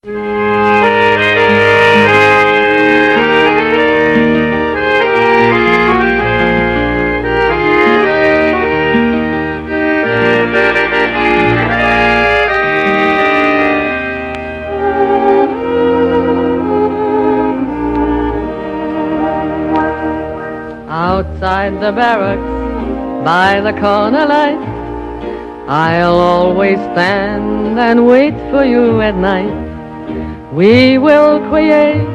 Outside the barracks, by the corner light, I'll always stand and wait for you at night. We will create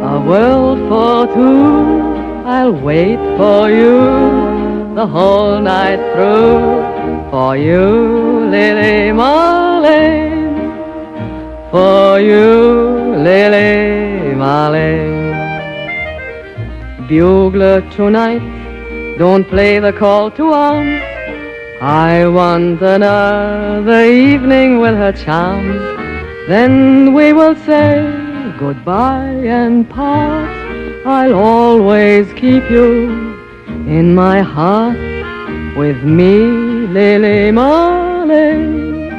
a world for two. I'll wait for you the whole night through. For you, Lili Marlene. For you, Lili Marlene. Bugler tonight, don't play the call to arms. I want another evening with her charms. Then we will say goodbye and part. I'll always keep you in my heart. With me, Lili Marlene.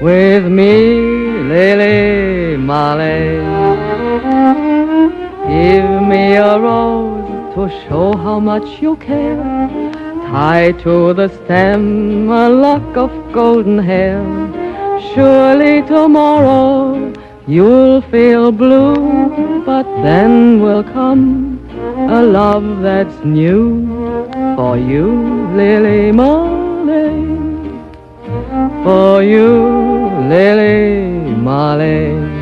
With me, Lili Marlene. Give me a rose to show how much you care. Tie to the stem a lock of golden hair. Surely tomorrow you'll feel blue, but then will come a love that's new. For you, Lili Marlene. For you, Lili Marlene.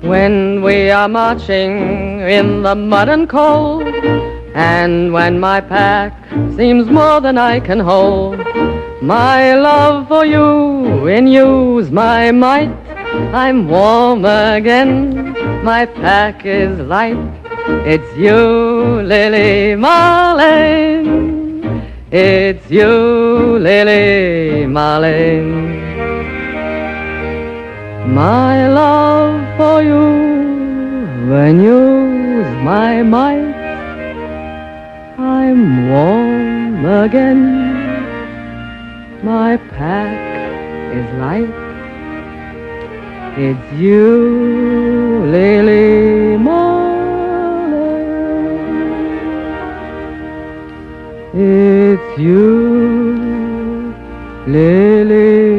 When we are marching in the mud and cold, and when my pack seems more than I can hold, my love for you in you's my might. I'm warm again, my pack is light. It's you, Lili Marlene. It's you, Lili Marlene. My love for you when you's my might. I'm warm again, my pack is light. It's you, Lili Marlene. It's you, Lili